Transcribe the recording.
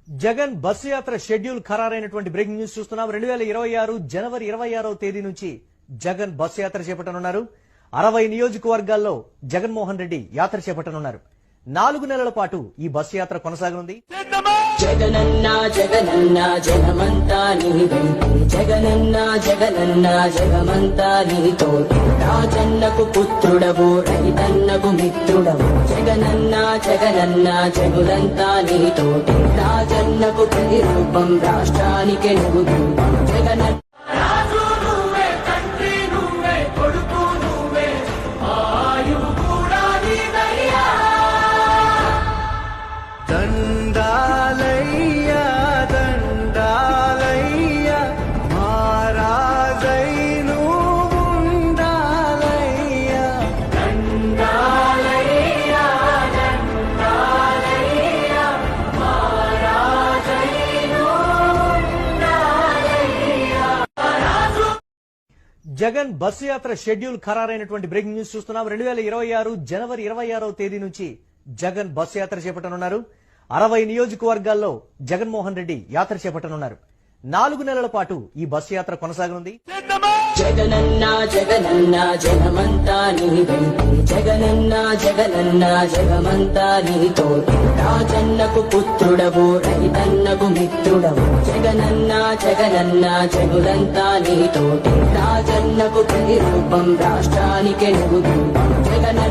Jagan bus యాత్ర schedule ఖరారైనటువంటి breaking news చూస్తున్నాం. 2026 జనవరి 26వ తేదీ నుంచి జగన్ బస్సు యాత్ర చేపట్టనున్నారు. 60 నియోజకవర్గాల్లో జగన్మోహన్ రెడ్డి యాత్ర చేపట్టనున్నారు. 4 నెలల పాటు ఈ బస్సు యాత్ర కొనసాగనుంది. జగనన్న జగనన్న జగమంతా నీవే, జగనన్న జగనన్న జగమంతా నీతో, రాజన్నకు పుత్రుడవు రైతన్నకు మిత్రుడవు, జగనన్న జగనన్న జగులంతా నీతో, రాజన్నకు ప్రతిరూపం రాష్ట్రానికి నువ్వు జగనన్న. దండాలయ్యా దండాలయ్యా మహారాజై నువ్వుండాలయ్యా, దండాలయ్యా దండాలయ్యా మహారాజై నువ్వుండాలయ్యా. జగన్ బస్సు యాత్ర షెడ్యూల్ ఖరారైనటువంటి బ్రేకింగ్ న్యూస్ చూస్తున్నాం. 2026 జనవరి 26వ తేదీ నుంచి జగన్ బస్సు యాత్ర చేపట్టనున్నారు. 60 నియోజకవర్గాల్లో జగన్మోహన్ రెడ్డి యాత్ర చేపట్టనున్నారు. 4 నెలల పాటు ఈ బస్సు యాత్ర కొనసాగనుంది. జగనన్న జగనన్న జగమంతా నీవే, జగనన్న జగనన్న జగమంతా నీతో, రాజన్నకు పుత్రుడవు రైతన్నకు మిత్రుడవు, జగనన్న జగనన్న జగులంతా నీతో, రాజన్నకు ప్రతిరూపం రాష్ట్రానికి నువ్వు జగనన్న.